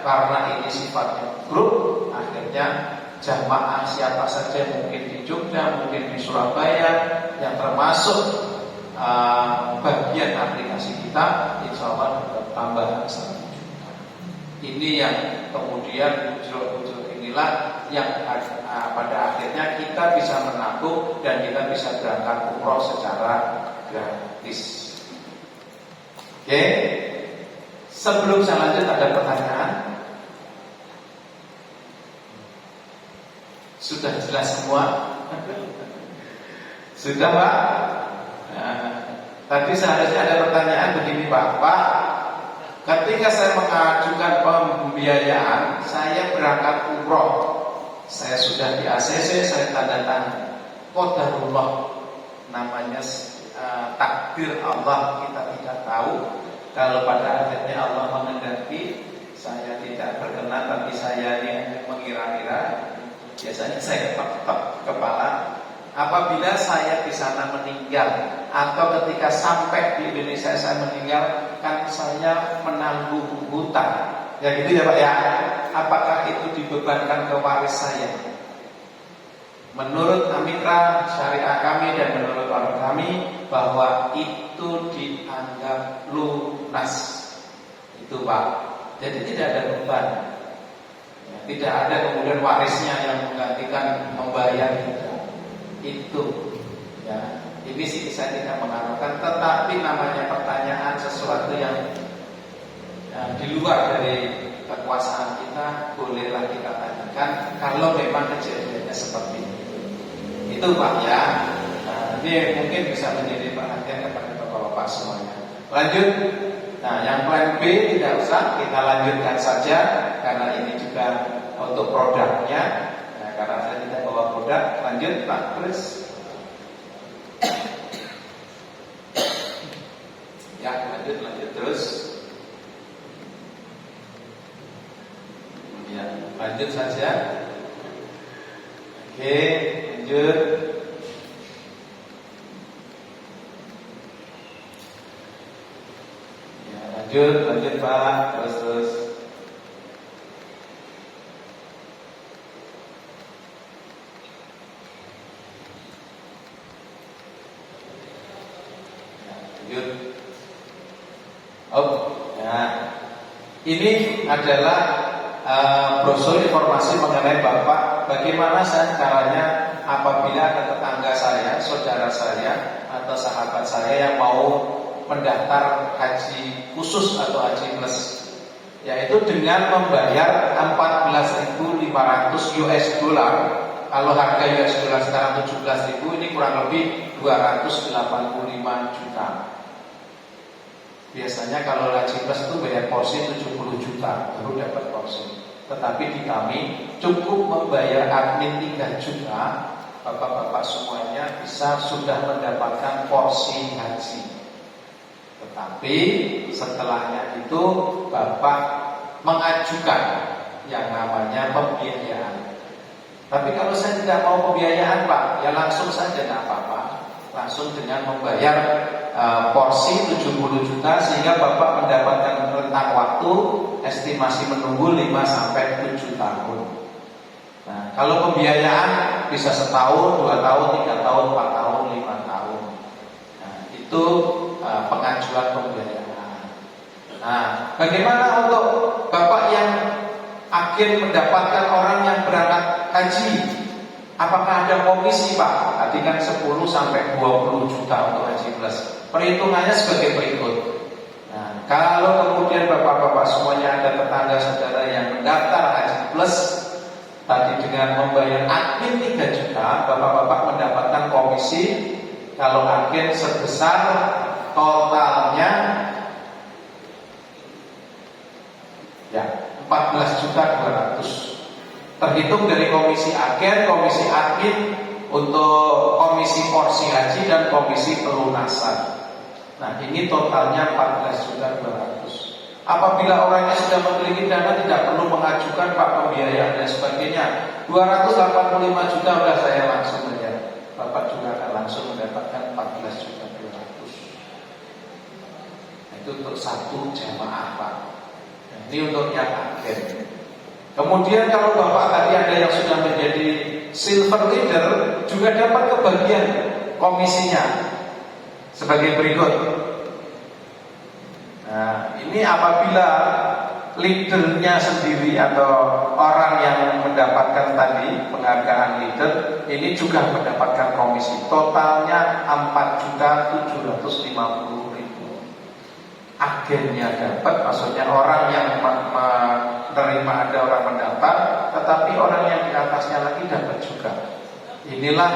karena ini sifatnya grup, akhirnya jamaah siapa saja, mungkin di Jogja, mungkin di Surabaya, yang termasuk bagian aplikasi kita, insya Allah dapat tambahan 1 juta. Ini yang kemudian muncul inilah yang pada akhirnya kita bisa menabung dan kita bisa berangkat umroh secara gratis. Oke. Sebelum saya lanjut ada pertanyaan? Sudah jelas semua? Sudah Pak? Nah, tadi seharusnya ada pertanyaan begini Pak, ketika saya mengajukan pembiayaan, saya berangkat umroh, saya sudah di ACC, saya tanda tangan. Qadarullah, namanya takdir Allah, kita tidak tahu. Kalau pada akhirnya Allah menghendaki saya tidak berkenan, tapi saya ini mengira-ngira. Biasanya saya ketok-ketok kepala. Apabila saya di sana meninggal atau ketika sampai di Indonesia saya meninggal, kan saya menanggung hutang. Ya gitu ya Pak ya. Apakah itu dibebankan ke waris saya? Menurut mitra syariah kami dan menurut orang kami bahwa itu dianggap lunas. Itu Pak. Jadi tidak ada beban. Tidak ada kemudian warisnya yang menggantikan membayar itu. Ya, ini sih saya tidak mengharapkan, tetapi namanya pertanyaan sesuatu yang di luar dari kekuasaan kita, bolehlah kita tanyakan kalau memang kejadiannya seperti itu. Itu Pak ya. Nah, ini mungkin bisa menjadi perhatian kepada Bapak-bapak semuanya. Lanjut. Nah, yang plan B tidak usah, kita lanjutkan saja karena ini juga untuk produknya. Nah, karena saya tidak bawa produk, lanjut Pak, terus. Ya, lanjut terus. Ya, lanjut saja. Oke, lanjut. Ya, lanjut Pak, terus. Ini adalah brosur informasi mengenai Bapak. Bagaimana caranya apabila ada tetangga saya, saudara saya, atau sahabat saya yang mau mendaftar haji khusus atau haji plus, yaitu dengan membayar 14.500 US dollar. Kalau harga US dollar sekarang 17.000, ini kurang lebih 285 juta. Biasanya kalau haji plus itu bayar porsi 70 juta baru dapat porsi. Tetapi di kami cukup membayar admin 3 juta, bapak-bapak semuanya bisa sudah mendapatkan porsi haji. Tetapi setelahnya itu bapak mengajukan yang namanya pembiayaan. Tapi kalau saya tidak mau pembiayaan Pak, ya langsung saja tidak apa-apa. Langsung dengan membayar porsi 70 juta sehingga Bapak mendapatkan rentang waktu estimasi menunggu 5-7 tahun. Nah, kalau pembiayaan bisa setahun, 2 tahun, 3 tahun, 4 tahun, 5 tahun. Nah, itu pengajuan pembiayaan. Nah, bagaimana untuk Bapak yang akhir mendapatkan orang yang berangkat haji? Apakah ada komisi Pak? Tadi kan 10-20 juta untuk haji plus. Perhitungannya sebagai berikut. Nah, kalau kemudian bapak-bapak semuanya ada tetangga saudara yang mendaftar haji plus, tadi dengan membayar admin 3 juta, bapak-bapak mendapatkan komisi kalau agen sebesar totalnya ya 14.200.000. Terhitung dari komisi agen, komisi admin untuk komisi porsi haji dan komisi pelunasan. Nah, ini totalnya 14.200.000. Apabila orangnya sudah memiliki dana, tidak perlu mengajukan Pak pembiayaan dan sebagainya. 285 juta sudah saya langsung bayar. Bapak juga akan langsung mendapatkan 14.200.000. Itu untuk satu jamaah Pak. Nah, ini untuk yang agen. Kemudian kalau Bapak tadi ada yang sudah menjadi silver leader, juga dapat kebagian komisinya sebagai berikut. Nah, ini apabila leadernya sendiri atau orang yang mendapatkan tadi penghargaan leader, ini juga mendapatkan komisi. Totalnya 4.750.000. agennya dapat, maksudnya orang yang menerima ada orang mendapat, tetapi orang yang di atasnya lagi dapat juga. Inilah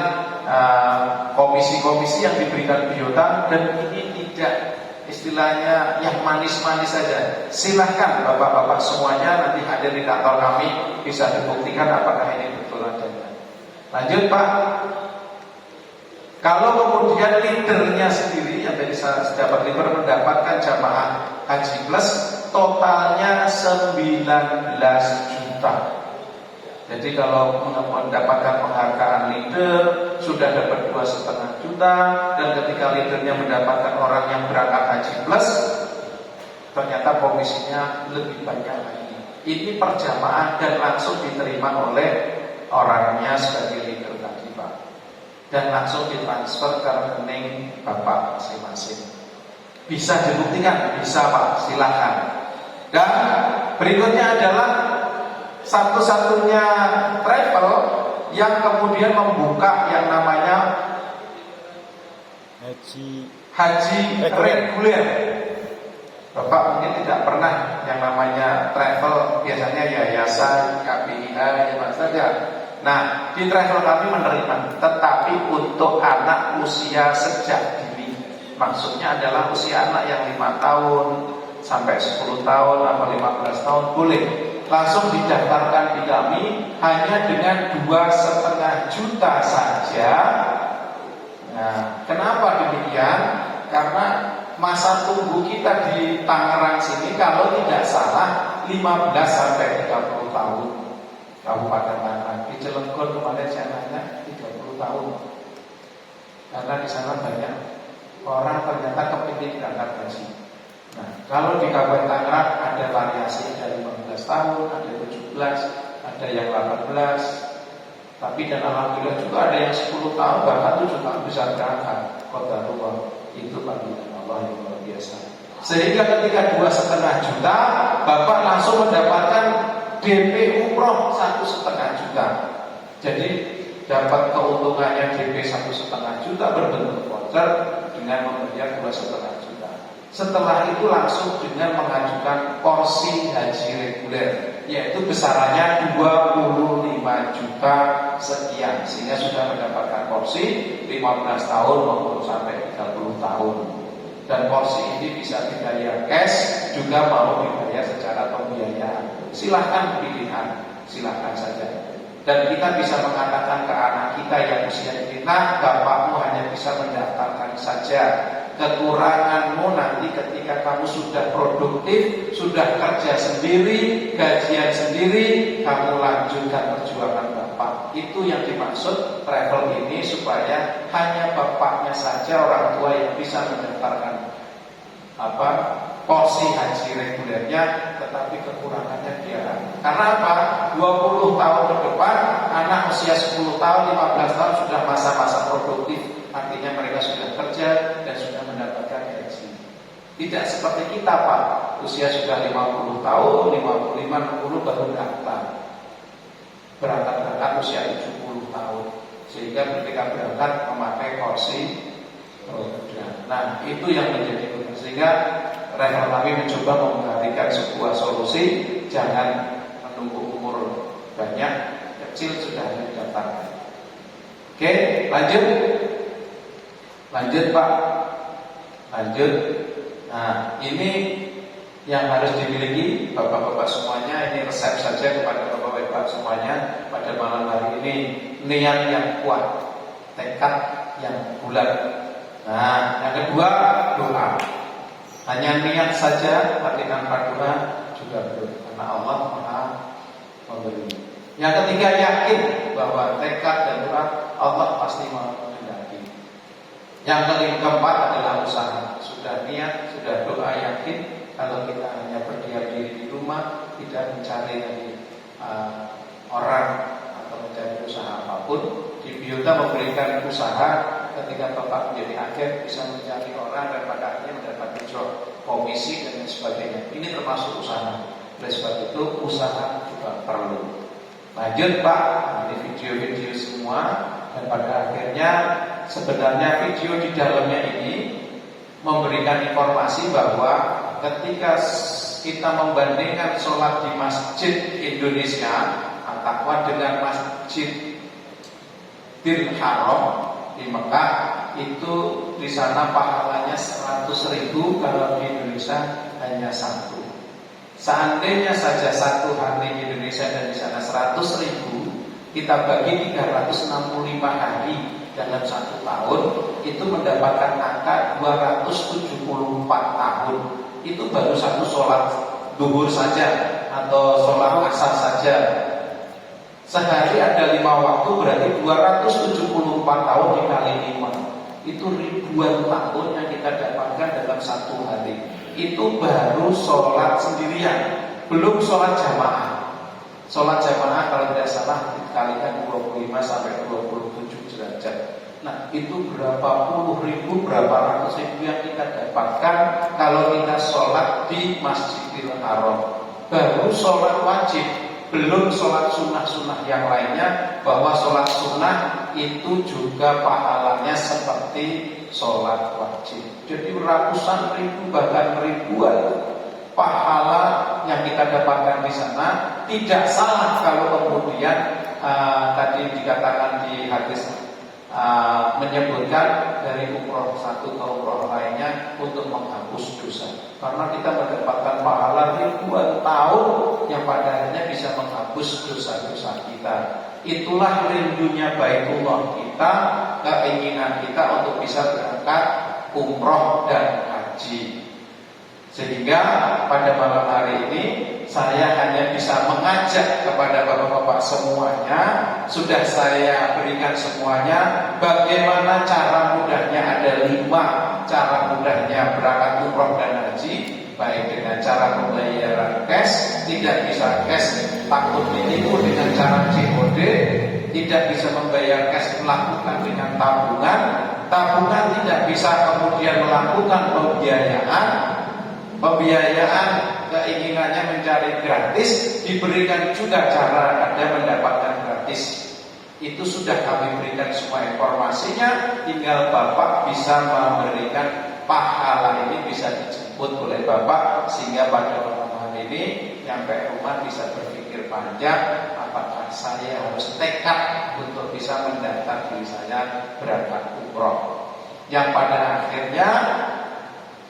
komisi-komisi yang diberikan biota, dan ini tidak istilahnya yang manis-manis saja. Silahkan bapak-bapak semuanya nanti hadir di kantor kami, bisa dibuktikan apakah ini betul adanya. Lanjut Pak. Kalau kemudian leadernya sendiri yang tadi saya dapat leader mendapatkan jamaah haji plus, totalnya 19 juta. Jadi kalau mendapatkan penghargaan leader sudah dapat 2,5 juta, dan ketika leadernya mendapatkan orang yang berangkat haji plus, ternyata komisinya lebih banyak lagi. Ini perjamaah dan langsung diterima oleh orangnya sebagai leader tadi Pak, dan langsung ditransfer ke rekening bapak masing-masing. Bisa dibuktikan? Bisa Pak, silakan. Dan berikutnya adalah satu-satunya travel yang kemudian membuka yang namanya haji reguler. Bapak mungkin tidak pernah yang namanya travel, biasanya yayasan, KPIH, ya saja. Nah, di travel kami menerima, tetapi untuk anak usia sejak dini. Maksudnya adalah usia anak yang 5 tahun sampai 10 tahun atau 15 tahun boleh langsung didaftarkan di kami hanya dengan 2,5 juta saja. Nah, kenapa demikian? Karena masa tunggu kita di Tangerang sini kalau tidak salah 15 sampai 30 tahun. Kabupaten Tangerang, di Cilegon kemarin saya nanya 30 tahun. Karena di sana banyak orang ternyata kepingin berangkat haji. Nah, kalau di Kabupaten Tangerang ada variasi dari 15 tahun, ada 17, ada yang 18. Tapi dan alhamdulillah juga ada yang 10 tahun, bahkan 7 tahun bisa berangkat. Qadarullah, itu panggilan Allah yang luar biasa. Sehingga ketika 2,5 juta, Bapak langsung mendapatkan DP umroh 1,5 juta. Jadi dapat keuntungannya DP 1,5 juta berbentuk voucher dengan membayar 2,5 juta. Setelah itu langsung dengan mengajukan porsi haji reguler, yaitu besarannya 25 juta sekian, sehingga sudah mendapatkan porsi 15 tahun maupun sampai 30 tahun. Dan porsi ini bisa dibayar cash, juga mau dibayar secara pembiayaan. Silahkan pilihan, silahkan saja. Dan kita bisa mengatakan ke anak kita yang usia ini, nah bapakmu hanya bisa mendaftarkan saja. Kekuranganmu nanti ketika kamu sudah produktif, sudah kerja sendiri, gajian sendiri, kamu lanjutkan perjuangan bapak. Itu yang dimaksud travel ini, supaya hanya bapaknya saja orang tua yang bisa mendaftarkan porsi haji regulernya, tetapi kekurangannya dia. Karena apa? 20 tahun ke depan, anak usia 10 tahun, 15 tahun sudah masa-masa produktif. Artinya mereka sudah kerja dan sudah mendapatkan gaji. Tidak seperti kita Pak, usia sudah 50 tahun, 55, 60 baru daftar. Berangkat usia 70 tahun. Sehingga ketika berangkat memakai porsi program. Nah, itu yang menjadi benar. Sehingga travel kami mencoba memberikan sebuah solusi, jangan menunggu umur banyak, kecil sudah didaftarkan. Oke, lanjut Pak, lanjut. Nah, ini yang harus dimiliki bapak-bapak semuanya. Ini resep saja kepada bapak-bapak semuanya pada malam hari ini. Niat yang kuat, tekad yang bulat. Nah, yang kedua, doa. Hanya niat saja, tapi tanpa doa juga belum, karena Allah Maha memberi. Yang ketiga, yakin bahwa tekad dan doa Allah pasti menghendaki. Yang keempat adalah usaha. Sudah niat, sudah doa, yakin. Kalau kita hanya berdiam diri di rumah, tidak mencari dari orang atau mencari usaha apapun, di biota memberikan usaha. Ketika bapak menjadi agen, bisa mencari orang dan pada akhirnya mendapatkan job, komisi dan sebagainya. Ini termasuk usaha. Oleh sebab itu usaha juga perlu. Lanjut Pak, ini video-video semua. Dan pada akhirnya sebenarnya video di dalamnya ini memberikan informasi bahwa ketika kita membandingkan sholat di masjid Indonesia At-Taqwa dengan Masjidil Haram di Mekah, itu di sana pahalanya 100.000, kalau di Indonesia hanya 1. Seandainya saja satu hari di Indonesia dan di sana 100.000, kita bagi 365 hari dalam 1 tahun, itu mendapatkan angka 274 tahun. Itu baru satu sholat duhur saja atau sholat asar saja. Sehari ada 5 waktu, berarti 274 tahun dikali 5. Itu ribuan tahun yang kita dapatkan dalam 1 hari. Itu baru sholat sendirian, belum sholat jamaah. Sholat jamaah kalau tidak salah dikalikan 25 sampai 27 derajat. Nah, itu berapa puluh ribu, berapa ratus ribu yang kita dapatkan kalau kita sholat di Masjidil Haram. Baru sholat wajib, belum sholat sunnah-sunnah yang lainnya. Bahwa sholat sunnah itu juga pahalanya seperti sholat wajib. Jadi ratusan ribu, bahkan ribuan pahala yang kita dapatkan di sana. Tidak salah kalau kemudian tadi dikatakan di hadis menyebutkan dari umroh satu ke umroh lainnya untuk menghapus dosa, karena kita mendapatkan pahala ribuan tahun yang pada akhirnya bisa menghapus dosa-dosa kita. Itulah rindunya Baitullah kita, keinginan kita untuk bisa berangkat umroh dan haji. Sehingga pada malam hari ini saya hanya bisa mengajak kepada bapak-bapak semuanya, sudah saya berikan semuanya, bagaimana cara mudahnya. Ada 5 cara mudahnya berangkat umroh dan haji. Baik dengan cara pembayaran cash, tidak bisa cash takut ditipu dengan cara COD, tidak bisa membayar cash melakukan dengan tabungan tidak bisa kemudian melakukan pembiayaan keinginannya mencari gratis, diberikan juga cara Anda mendapatkan gratis. Itu sudah kami berikan semua informasinya, tinggal Bapak bisa memberikan pahala ini, bisa dijemput oleh Bapak, sehingga pada malam hari ini sampai rumah bisa berpikir panjang, apakah saya harus tekad untuk bisa mendaftar diri saya berangkat umroh, yang pada akhirnya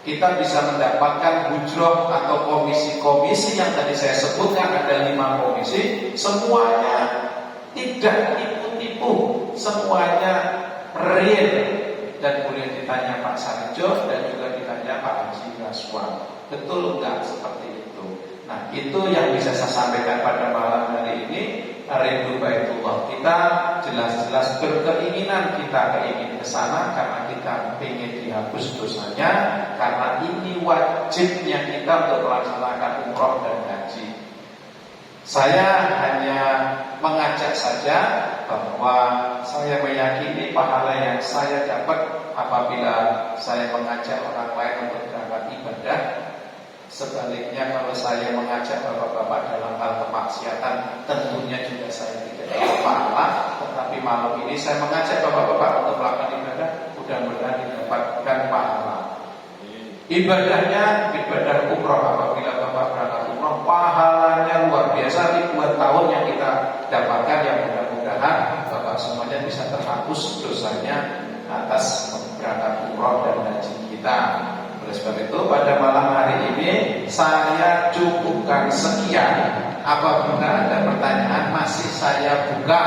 kita bisa mendapatkan hujroh atau komisi-komisi yang tadi saya sebutkan. Ada 5 komisi, semuanya tidak tipu-tipu, semuanya real. Dan boleh ditanya Pak Sarjo dan juga ditanya Pak Haji Raswan, betul enggak seperti itu? Nah, itu yang bisa saya sampaikan pada malam hari ini. Rindu Baitullah kita jelas-jelas berkeinginan, kita keingin ke sana karena kita ingin dihapus dosanya, karena ini wajibnya kita untuk melaksanakan umroh dan haji. Saya hanya mengajak saja bahwa saya meyakini pahala yang saya dapat apabila saya mengajak orang lain untuk berangkat ibadah. Sebaliknya kalau saya mengajak bapak-bapak dalam hal kemaksiatan, tentunya juga saya tidak dapat pahala. Tetapi malam ini saya mengajak bapak-bapak untuk melakukan ibadah, mudah-mudahan didapatkan pahala. Ibadahnya ibadah umroh, apabila bapak berangkat umroh, pahalanya luar biasa, ribuan tahun yang kita dapatkan, yang mudah-mudahan bapak semuanya bisa terhapus dosanya atas berangkat umroh dan haji kita. Oleh sebab itu pada malam hari ini saya cukupkan sekian. Apabila ada pertanyaan masih saya buka.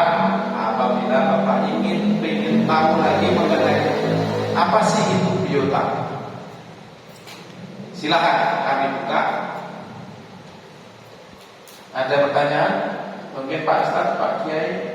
Apabila Bapak ingin tahu lagi mengenai apa sih itu biota, silakan kami buka. Ada pertanyaan? Mungkin Pak Ustadz, Pak Kiai.